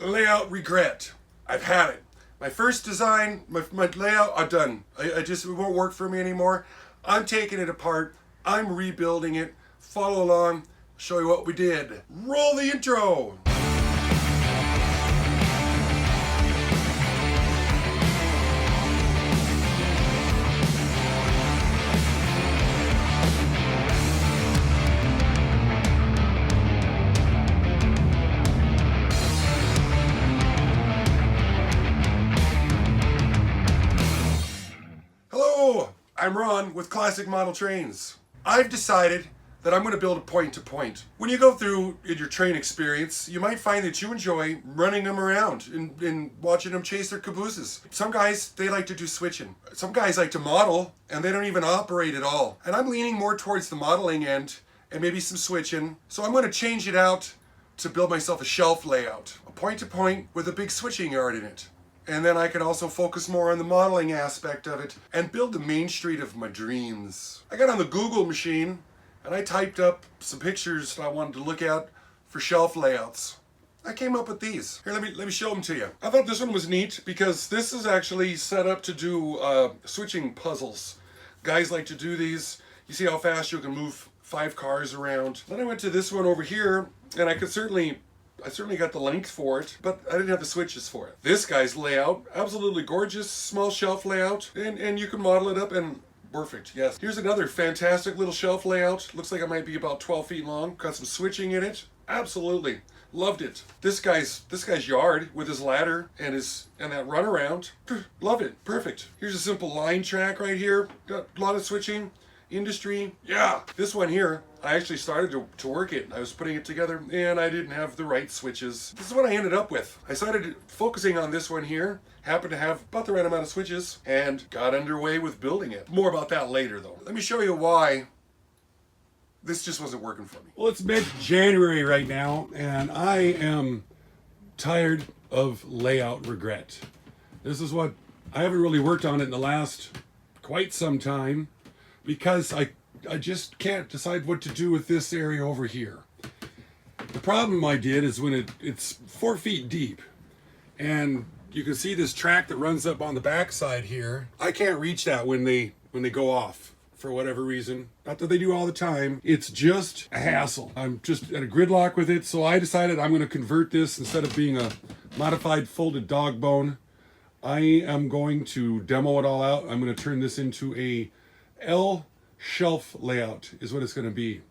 layout regret. I've had it. My first design, my layout, I'm done. It won't work for me anymore. I'm taking it apart. I'm rebuilding it. Follow along. Show you what we did. Roll the intro. Hello, I'm Ron with Classic Model Trains. I've decided that I'm going to build a point-to-point. When you go through in your train experience, you might find that you enjoy running them around and watching them chase their cabooses. Some guys, they like to do switching. Some guys like to model, and they don't even operate at all. And I'm leaning more towards the modeling end, and maybe some switching. So I'm going to change it out to build myself a shelf layout. A point-to-point with a big switching yard in it. And then I can also focus more on the modeling aspect of it and build the main street of my dreams. I got on the Google machine and I typed up some pictures I wanted to look at for shelf layouts. I came up with these. Here, let me show them to you. I thought this one was neat because this is actually set up to do switching puzzles. Guys like to do these. You see how fast you can move 5 cars around. Then I went to this one over here and I certainly got the length for it, but I didn't have the switches for it. This guy's layout, absolutely gorgeous, small shelf layout, and you can model it up and perfect, yes. Here's another fantastic little shelf layout. Looks like it might be about 12 feet long. Got some switching in it. Absolutely. Loved it. This guy's yard with his ladder and that runaround. Love it. Perfect. Here's a simple line track right here. Got a lot of switching. Industry, yeah. This one here, I actually started to work it. I was putting it together and I didn't have the right switches. This is what I ended up with. I started focusing on this one here, happened to have about the right amount of switches, and got underway with building it. More about that later though. Let me show you why this just wasn't working for me. Well, it's mid-January right now and I am tired of layout regret. This is what I haven't really worked on it in the last quite some time, because I just can't decide what to do with this area over here. The problem I did is when it's 4 feet deep, and you can see this track that runs up on the backside here. I can't reach that when they go off for whatever reason. Not that they do all the time. It's just a hassle. I'm just at a gridlock with it, so I decided I'm going to convert this. Instead of being a modified folded dog bone, I am going to demo it all out. I'm going to turn this into a L shelf layout is what it's going to be.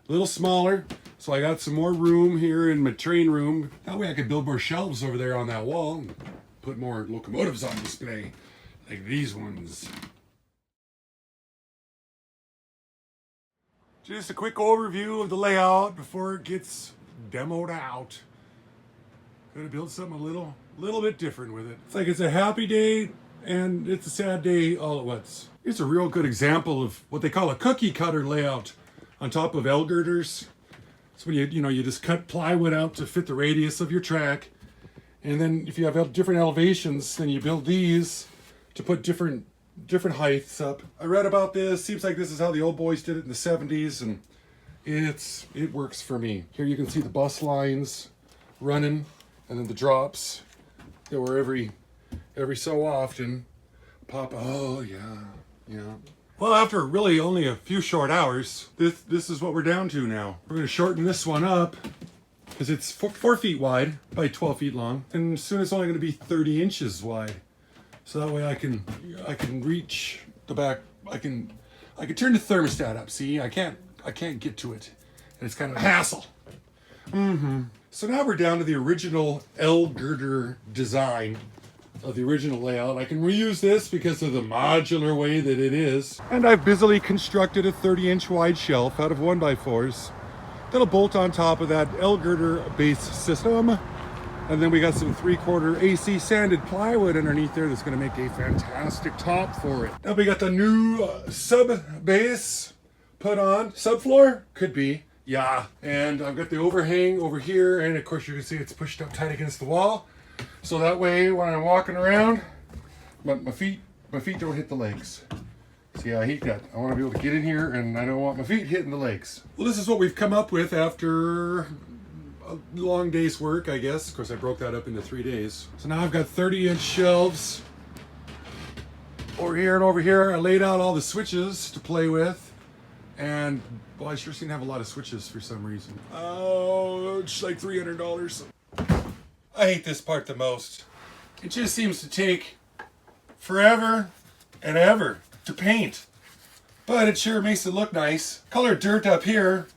A little smaller, so I got some more room here in my train room. That way I could build more shelves over there on that wall and put more locomotives on display, like these ones. Just a quick overview of the layout before it gets demoed out. Gonna build something a little bit different with it. It's like it's a happy day and it's a sad day all at once. It's a real good example of what they call a cookie cutter layout on top of L girders. So when you just cut plywood out to fit the radius of your track, and then if you have different elevations, then you build these to put different heights up. I read about this. Seems like this is how the old boys did it in the 70s, and it works for me. Here you can see the bus lines running, and then the drops that were every so often pop. Oh yeah. Well, after really only a few short hours, this is what we're down to now. We're going to shorten this one up because it's 4 feet wide by 12 feet long, and soon it's only going to be 30 inches wide. So that way I can reach the back. I can turn the thermostat up. See, I can't get to it, and it's kind of a hassle. So now we're down to the original L girder design of the original layout. I can reuse this because of the modular way that it is. And I've busily constructed a 30-inch wide shelf out of 1x4s that'll bolt on top of that L girder base system. And then we got some 3/4 AC sanded plywood underneath there that's going to make a fantastic top for it. Now we got the new sub base put on. Subfloor? Could be. Yeah. And I've got the overhang over here, and of course you can see it's pushed up tight against the wall. So that way when I'm walking around, my feet don't hit the legs. See, I hate that. I want to be able to get in here and I don't want my feet hitting the legs. Well, this is what we've come up with after a long day's work, I guess. Of course, I broke that up into 3 days. So now I've got 30-inch shelves over here and over here. I laid out all the switches to play with. And, well, I sure seem to have a lot of switches for some reason. Oh, it's like $300. I hate this part the most. It just seems to take forever and ever to paint. But it sure makes it look nice. Colored dirt up here.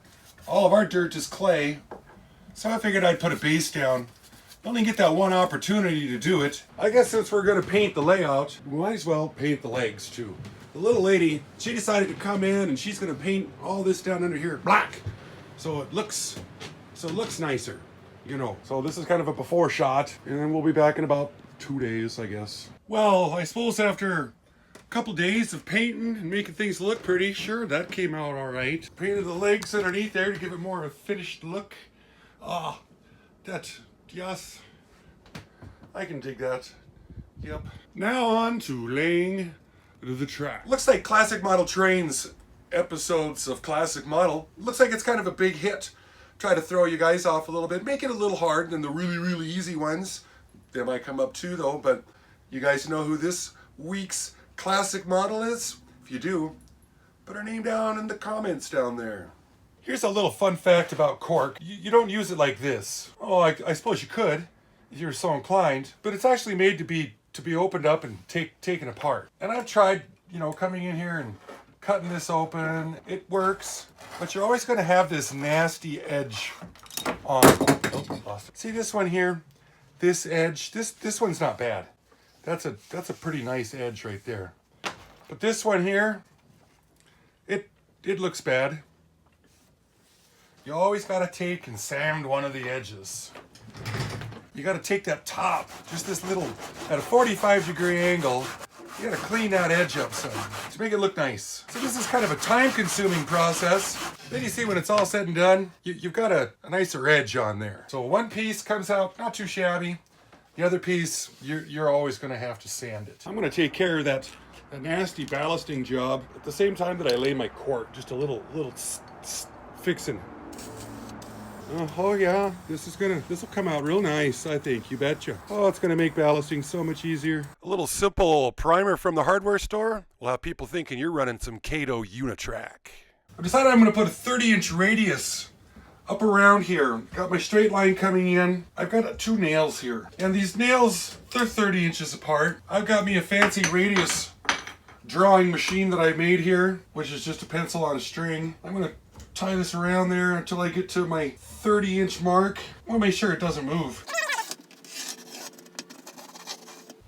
All of our dirt is clay. So I figured I'd put a base down. Only get that one opportunity to do it. I guess since we're going to paint the layout, we might as well paint the legs too. The little lady, she decided to come in and she's going to paint all this down under here black. So it looks nicer, you know. So this is kind of a before shot, and then we'll be back in about 2 days, I guess. Well, I suppose after a couple days of painting and making things look pretty, sure, that came out all right. Painted the legs underneath there to give it more of a finished look. Yes, I can dig that. Yep. Now on to laying the track. Looks like Classic Model Trains episodes of Classic Model. Looks like it's kind of a big hit. Try to throw you guys off a little bit. Make it a little hard than the really, really easy ones. They might come up too though, but you guys know who this week's Classic Model is? If you do, put her name down in the comments down there. Here's a little fun fact about cork. You don't use it like this. Oh, I suppose you could, if you're so inclined, but it's actually made to be opened up and taken apart. And I've tried, you know, coming in here and cutting this open. It works, but you're always going to have this nasty edge on. Oh, lost it. See this one here? This edge. This one's not bad. That's a pretty nice edge right there. But this one here, it looks bad. You always got to take and sand one of the edges. You got to take that top, just this little, at a 45-degree angle. You got to clean that edge up some to make it look nice. So this is kind of a time-consuming process. Then you see when it's all said and done, you've got a nicer edge on there. So one piece comes out not too shabby. The other piece, you're always going to have to sand it. I'm going to take care of that nasty ballasting job at the same time that I lay my cork. Just a little fixing. Oh yeah, this will come out real nice, I think, you betcha. Oh, it's gonna make ballasting so much easier. A little simple primer from the hardware store will have people thinking you're running some Kato Unitrack. I decided I'm gonna put a 30-inch radius up around here. Got my straight line coming in. I've got 2 nails here. And these nails, they're 30 inches apart. I've got me a fancy radius drawing machine that I made here, which is just a pencil on a string. I'm gonna tie this around there until I get to my 30-inch mark. I want to make sure it doesn't move.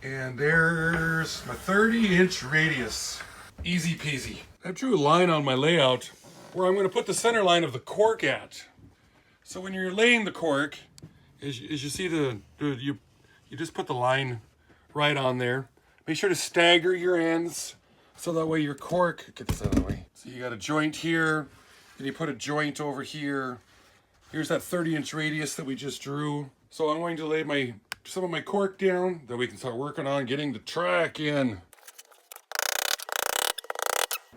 And there's my 30-inch radius. Easy peasy. I drew a line on my layout where I'm going to put the center line of the cork at. So when you're laying the cork, as you see you just put the line right on there. Make sure to stagger your ends so that way your cork, get this out of the way. So you got a joint here. Then you put a joint over here. Here's that 30-inch radius that we just drew. So I'm going to lay some of my cork down, then we can start working on getting the track in.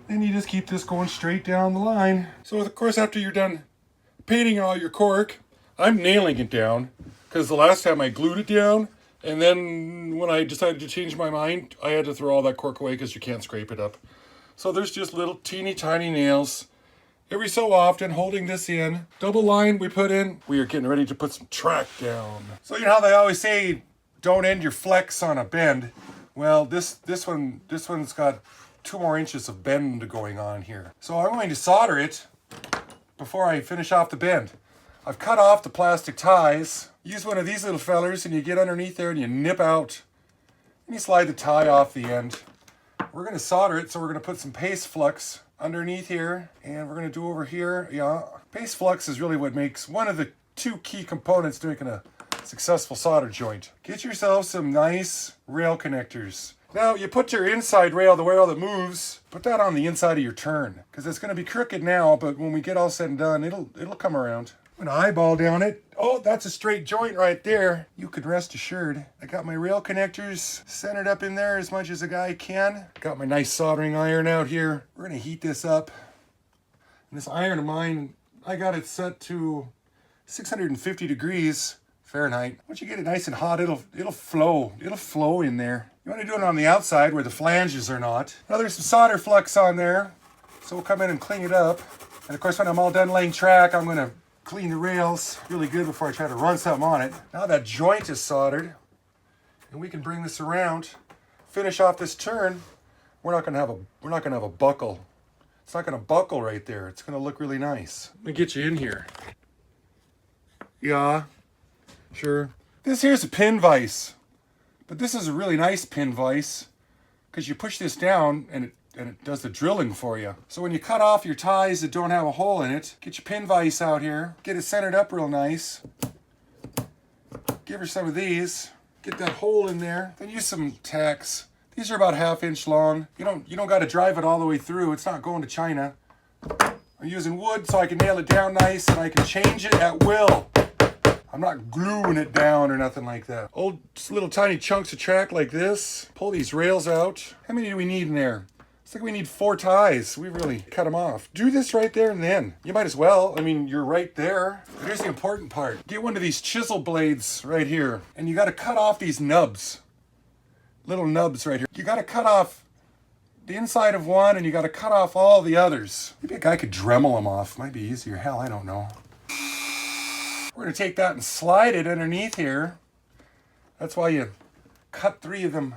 Then you just keep this going straight down the line. So of course, after you're done painting all your cork, I'm nailing it down because the last time I glued it down, and then when I decided to change my mind, I had to throw all that cork away because you can't scrape it up. So there's just little teeny tiny nails. Every so often, holding this in. Double line we put in. We are getting ready to put some track down. So you know how they always say, don't end your flex on a bend. Well, this one's got 2 more inches of bend going on here. So I'm going to solder it before I finish off the bend. I've cut off the plastic ties. Use one of these little fellers and you get underneath there and you nip out. And you slide the tie off the end. We're going to solder it, so we're going to put some paste flux underneath here, and we're going to do over here. Yeah, paste flux is really what makes one of the 2 key components to making a successful solder joint. Get yourself some nice rail connectors. Now you put your inside rail, the rail that moves, put that on the inside of your turn, because it's going to be crooked now, but when we get all said and done, it'll come around. I'm going to eyeball down it. Oh, that's a straight joint right there. You can rest assured. I got my rail connectors centered up in there as much as a guy can. Got my nice soldering iron out here. We're going to heat this up. And this iron of mine, I got it set to 650 degrees Fahrenheit. Once you get it nice and hot, it'll flow. It'll flow in there. You want to do it on the outside where the flanges are not. Now there's some solder flux on there, so we'll come in and clean it up. And of course, when I'm all done laying track, I'm gonna clean the rails really good before I try to run something on it. Now that joint is soldered, and we can bring this around, finish off this turn. We're not gonna have a buckle. It's not gonna buckle right there. It's gonna look really nice. Let me get you in here. Yeah, sure. This here's a pin vise, but this is a really nice pin vise because you push this down and it does the drilling for you. So when you cut off your ties that don't have a hole in it, get your pin vise out here, get it centered up real nice. Give her some of these, get that hole in there, then use some tacks. These are about 1/2 inch long. You don't got to drive it all the way through. It's not going to China. I'm using wood so I can nail it down nice and I can change it at will. I'm not gluing it down or nothing like that. Old little tiny chunks of track like this. Pull these rails out. How many do we need in there? It's like we need 4 ties. We really cut them off. Do this right there and then. You might as well. I mean, you're right there. But here's the important part. Get one of these chisel blades right here. And you got to cut off these nubs. Little nubs right here. You got to cut off the inside of one and you got to cut off all the others. Maybe a guy could Dremel them off. Might be easier. Hell, I don't know. We're going to take that and slide it underneath here. That's why you cut 3 of them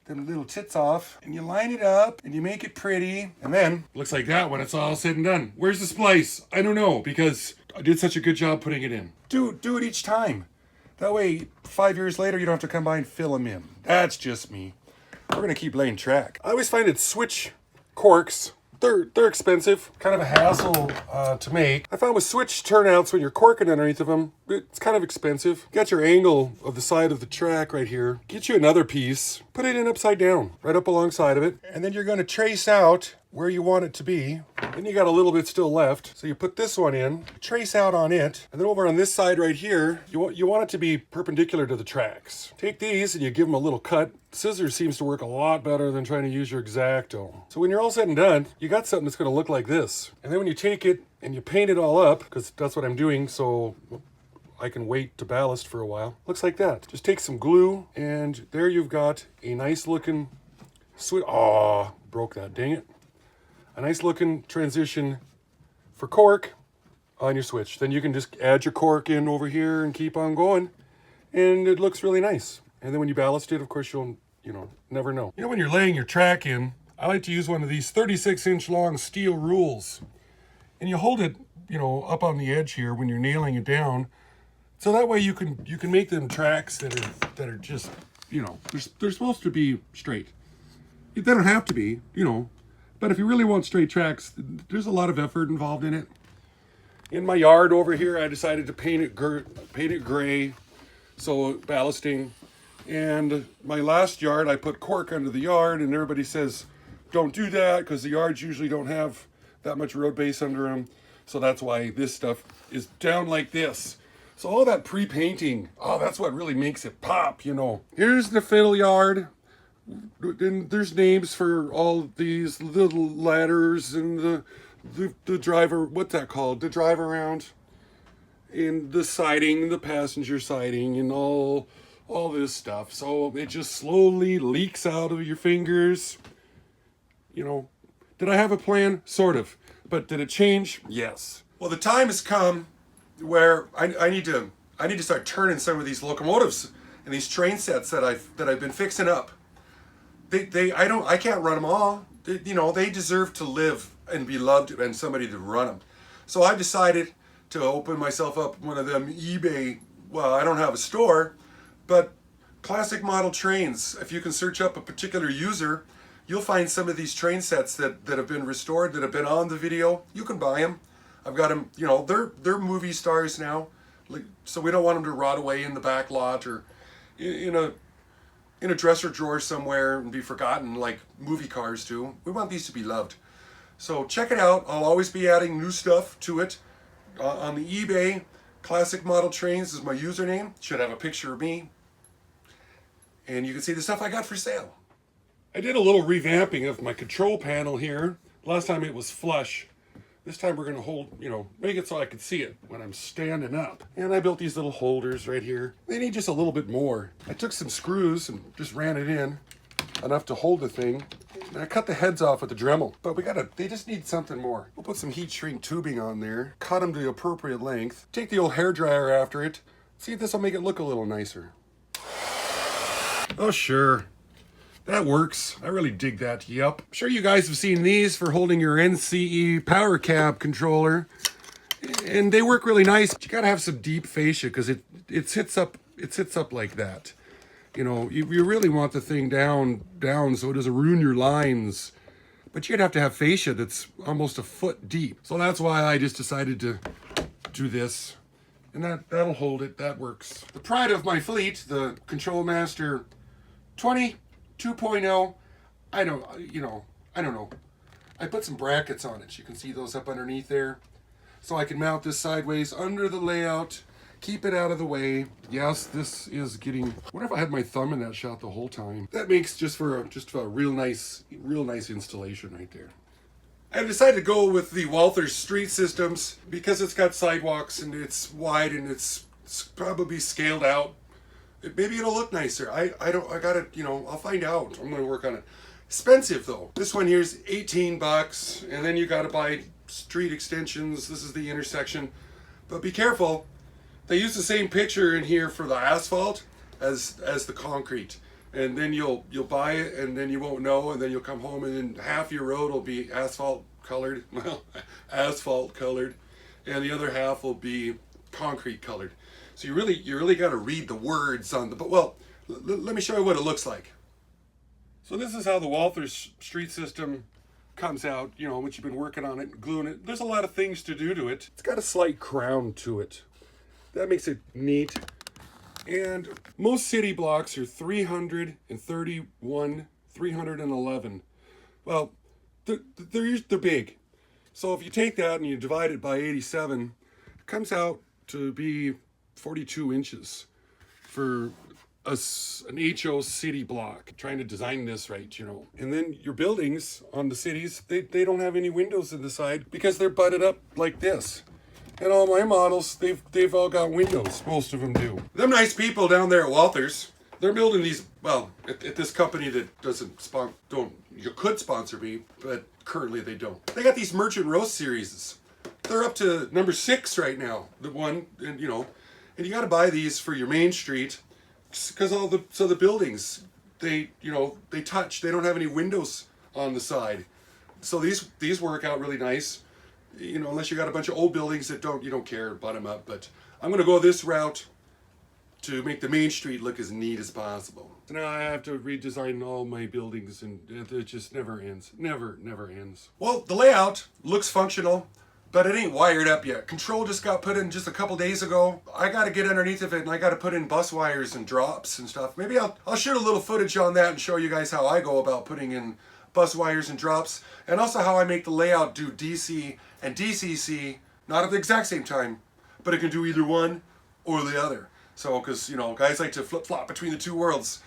little tits off, and you line it up, and you make it pretty, and then looks like that when it's all said and done. Where's the splice? I don't know, because I did such a good job putting it in. Do it each time. That way, 5 years later, you don't have to come by and fill them in. That's just me. We're going to keep laying track. I always find it switch corks. They're expensive, kind of a hassle to make. I found with switch turnouts, when you're corking underneath of them, it's kind of expensive. Got your angle of the side of the track right here. Get you another piece, put it in upside down, right up alongside of it. And then you're gonna trace out where you want it to be. Then you got a little bit still left. So you put this one in, trace out on it, and then over on this side right here, you want it to be perpendicular to the tracks. Take these and you give them a little cut. Scissors seems to work a lot better than trying to use your X-Acto. So when you're all said and done, you got something that's gonna look like this. And then when you take it and you paint it all up, because that's what I'm doing, so I can wait to ballast for a while. Looks like that. Just take some glue, and there you've got a nice looking switch. Aw, broke that, dang it. A nice looking transition for cork on your switch. Then you can just add your cork in over here and keep on going, and it looks really nice. And then when you ballast it, of course, you'll never know. You know, when you're laying your track in, I like to use one of these 36-inch long steel rules, and you hold it, up on the edge here when you're nailing it down. So that way you can make them tracks that are just, they're supposed to be straight. They don't have to be, but if you really want straight tracks, there's a lot of effort involved in it. In my yard over here, I decided to paint it gray, so ballasting. And my last yard, I put cork under the yard, and everybody says, don't do that, because the yards usually don't have that much road base under them. So that's why this stuff is down like this. So all that pre-painting, that's what really makes it pop, Here's the fiddle yard. And there's names for all these little ladders and the driver, what's that called? The drive around. And the siding, the passenger siding, and all this stuff. So it just slowly leaks out of your fingers. Did I have a plan? Sort of. But did it change? Yes. Well, the time has come where I need to start turning some of these locomotives and these train sets that I've been fixing up. I can't run them all. They deserve to live and be loved and somebody to run them. So I've decided to open myself up one of them eBay. Well, I don't have a store, but classic model trains. If you can search up a particular user, you'll find some of these train sets that have been restored, that have been on the video. You can buy them. I've got them, they're movie stars now. So we don't want them to rot away in the back lot or in a dresser drawer somewhere and be forgotten like movie cars do. We want these to be loved. So check it out. I'll always be adding new stuff to it. On the eBay, Classic Model Trains is my username. Should have a picture of me. And you can see the stuff I got for sale. I did a little revamping of my control panel here. Last time it was flush. This time we're gonna hold, make it so I can see it when I'm standing up. And I built these little holders right here. They need just a little bit more. I took some screws and just ran it in, enough to hold the thing. And I cut the heads off with the Dremel, but they just need something more. We'll put some heat shrink tubing on there, cut them to the appropriate length, take the old hair dryer after it, see if this will make it look a little nicer. Oh, sure. That works. I really dig that. Yep. I'm sure you guys have seen these for holding your NCE power cab controller. And they work really nice. You gotta have some deep fascia because it sits up like that. You really want the thing down so it doesn't ruin your lines. But you'd have to have fascia that's almost a foot deep. So that's why I just decided to do this. And that'll hold it. That works. The pride of my fleet, the Control Master 20 2.0, I don't know. I put some brackets on it. You can see those up underneath there. So I can mount this sideways under the layout, keep it out of the way. Yes, this is getting, what if I had my thumb in that shot the whole time? That makes just for a real nice installation right there. I've decided to go with the Walther's Street Systems because it's got sidewalks and it's wide and it's probably scaled out. Maybe it'll look nicer. I'll find out. I'm gonna work on it. Expensive though. This one here's $18, and then you gotta buy street extensions. This is the intersection. But be careful. They use the same picture in here for the asphalt as the concrete. And then you'll buy it and then you won't know, and then you'll come home and then half your road will be asphalt colored. Well, asphalt colored. And the other half will be concrete colored. So you really got to read the words on the, but well, let me show you what it looks like. So this is how the Walther's Street System comes out, once you've been working on it, gluing it. There's a lot of things to do to it. It's got a slight crown to it. That makes it neat. And most city blocks are 331, 311. Well, they're big. So if you take that and you divide it by 87, it comes out to be 42 inches for an HO city block. Trying to design this right, And then your buildings on the cities, they don't have any windows in the side because they're butted up like this. And all my models, they've all got windows. Most of them do. Them nice people down there at Walther's, they're building these, well, at this company that you could sponsor me, but currently they don't. They got these Merchant Roast series. They're up to number 6 right now. The one, and you got to buy these for your main street because the buildings, they touch. They don't have any windows on the side. So these work out really nice. Unless you got a bunch of old buildings that you don't care, butt them up. But I'm going to go this route to make the main street look as neat as possible. So now I have to redesign all my buildings, and it just never ends. Never ends. Well, the layout looks functional, but it ain't wired up yet. Control just got put in just a couple days ago. I got to get underneath of it, and I got to put in bus wires and drops and stuff. Maybe I'll shoot a little footage on that and show you guys how I go about putting in bus wires and drops, and also how I make the layout do DC and DCC, not at the exact same time, but it can do either one or the other. So, because, guys like to flip-flop between the two worlds.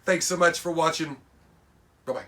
Thanks so much for watching. Bye-bye.